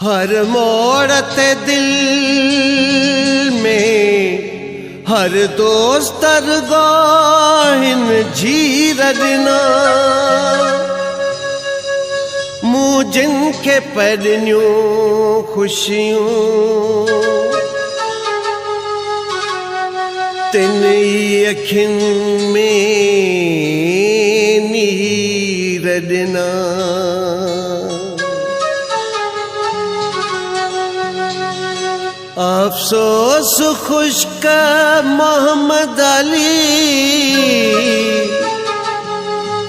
हर मोड़ ते दिल में हर दोस्त गाहिन झीर दिना मूं जिनखे पढ़नियूं खुशियूं तिन ई अखियुनि में नीर ॾिना। अफ़सोस ख़ुश्क मोहम्मद अली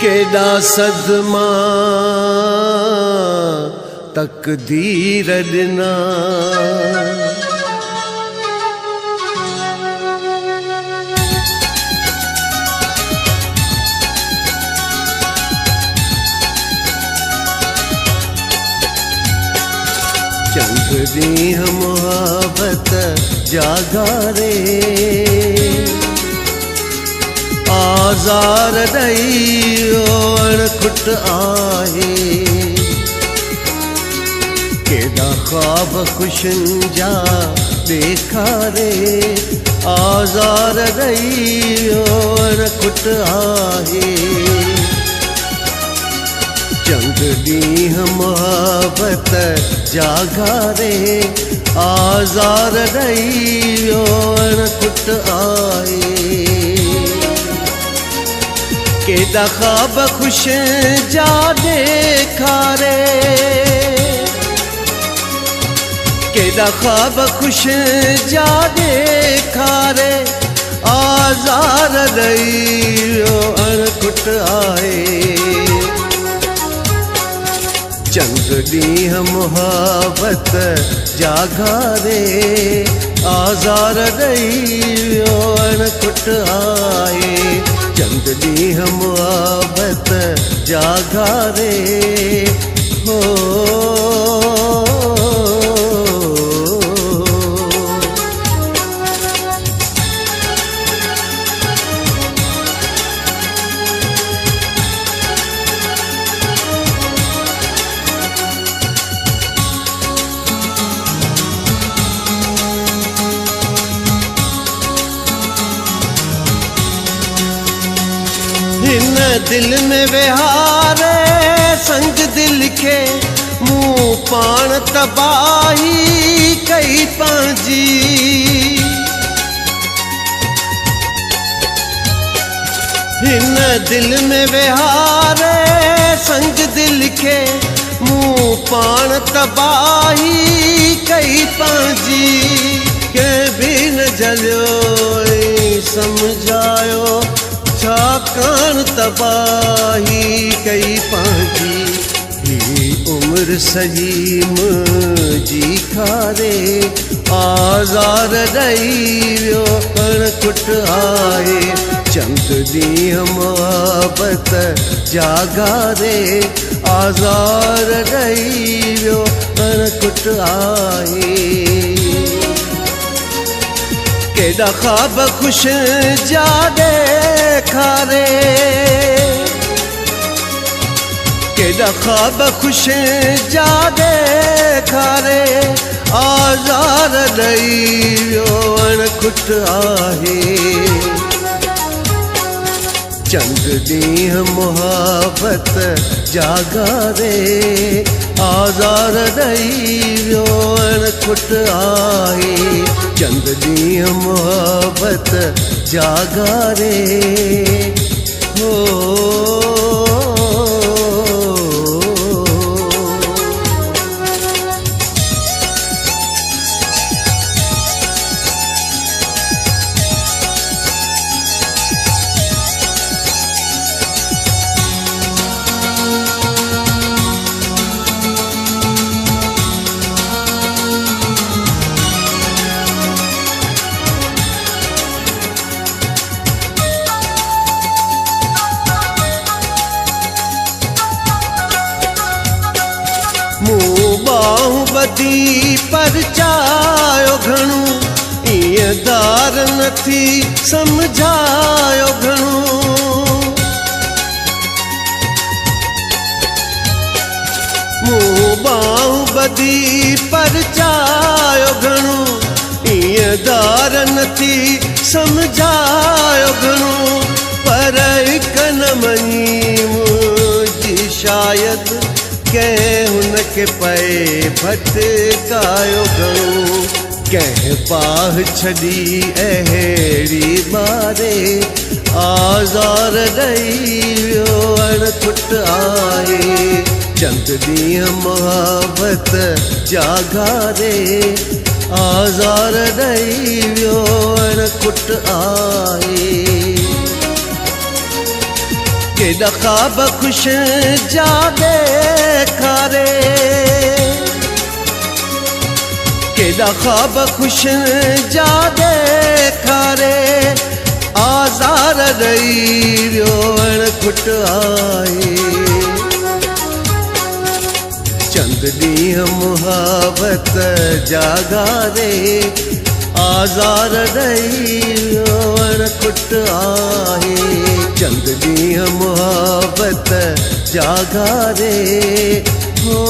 केॾा सदमा तक़दीर ॾिना। चंद ॾींहं मुहबत जागारे आज़ार ॾई अणखुट आहे केॾा ख्वाब ख़ुशियुनि जा ॾेखारे आज़ार ॾई अणखुट आहे। चंद ॾींहं मुहबत जागारे आज़ार ॾई अणखुट आहे केॾा ख्वाब ख़ुशि जा ॾेखारे केॾा ख्वाब ख़ुशि जा ॾेखारे आज़ार ॾई अणखुट आहे। चंद ॾींहं मुहबत जागारे आज़ार ॾई अणखुट आहे। चंद ॾींहं मुहबत जागारे हो हिन दिल में विहारे संग दिल के मूं पाण तबाही कई पंहिंजी। हिन दिल में विहारे संग दिल के मूं पाण तबाही कई पंहिंजी। के भी न झलियो समझायो छाकाणि तबाही कई पंहिंजी। ही उम्र सॼी मुंहिंजी खारे आज़ार ॾई वियो अणखुट आहे। चंद ॾींहं मुहबत जागारे आज़ार ॾई वियो अणखुट आहे केॾा ख्वाब ख़ुशि जा ॾेखारे केॾा ख्वाब ख़ुशि जा ॾेखारे आज़ार ॾई वियो अणखुट आहे। चंद ॾींहं मुहबत जागारे आज़ार ॾई वियो अणखुट आहे। चंद ॾींहं मुहबत जागारे हो बाहूं बदी पर चायो घणो ईअं दार नथी समझायो घणो। मूं बाहूं ॿधी परचायो घणो, ईअं दार नथी सम्झायो घणो, पर हिक न मञी मुंहिंजी शायदि कंहिं हुनखे पए भटकायो घणो। कंहिं बाह छॾी अहिड़ी ॿारे आज़ार ॾेई वियो अणखुट आहे। चंद ॾींहं मोहबत जागारे आज़ार ॾेई वियो अणखुट आहे। केॾा ख़्वाब ख़ुशि जा ॾेखारे, केॾा ख़्वाब ख़ुशि जा ॾेखारे आज़ार ॾेई वियो अणखुट आहे। चंद ॾींहं मुहाबत जागारे आज़ार ॾेई वियो अणखुट आहे। चंद ॾींहं मुहाबत जागारे हो।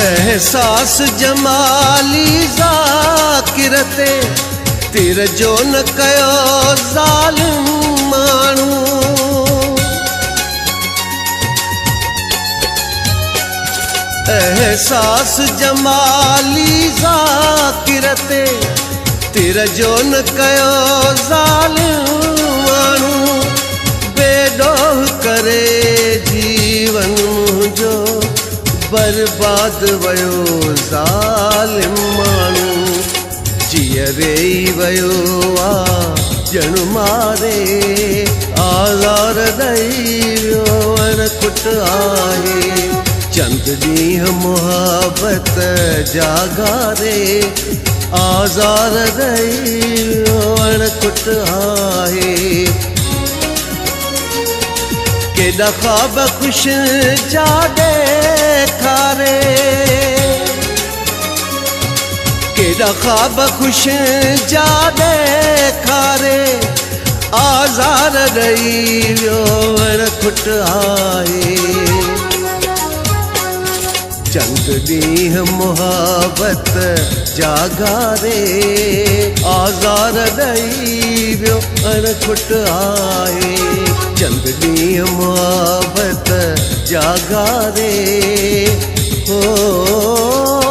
एहसास जमाली ज़ाकिर ते तिर जो न कयो ज़ालिम माण्हू। एहसास जमाली ज़ाकिर ते तिर जो न कयो ज़ालिम माण्हू। बेडोह करे जीवन मुंहिंजो बर्बाद वयो ज़ालिम माण्हू। जीअरे वयो आ ॼण मारे आज़ार ॾेई वियो अणखुट आहे। चंद ॾींहं मुहाबत जागारे आज़ार ॾेई वियो अणखुट आहे। केॾा ख़्वाब ख़ुशि जा ॾेखारे, केॾा ख़्वाब ख़ुशि जा ॾेखारे आज़ार ॾेई वियो अणखुट आहे। चंद ॾींहं मुहाबत जागारे आज़ार ॾेई वियो अणखुट आहे। चंद ॾींहं मुहाबत जागारे हो।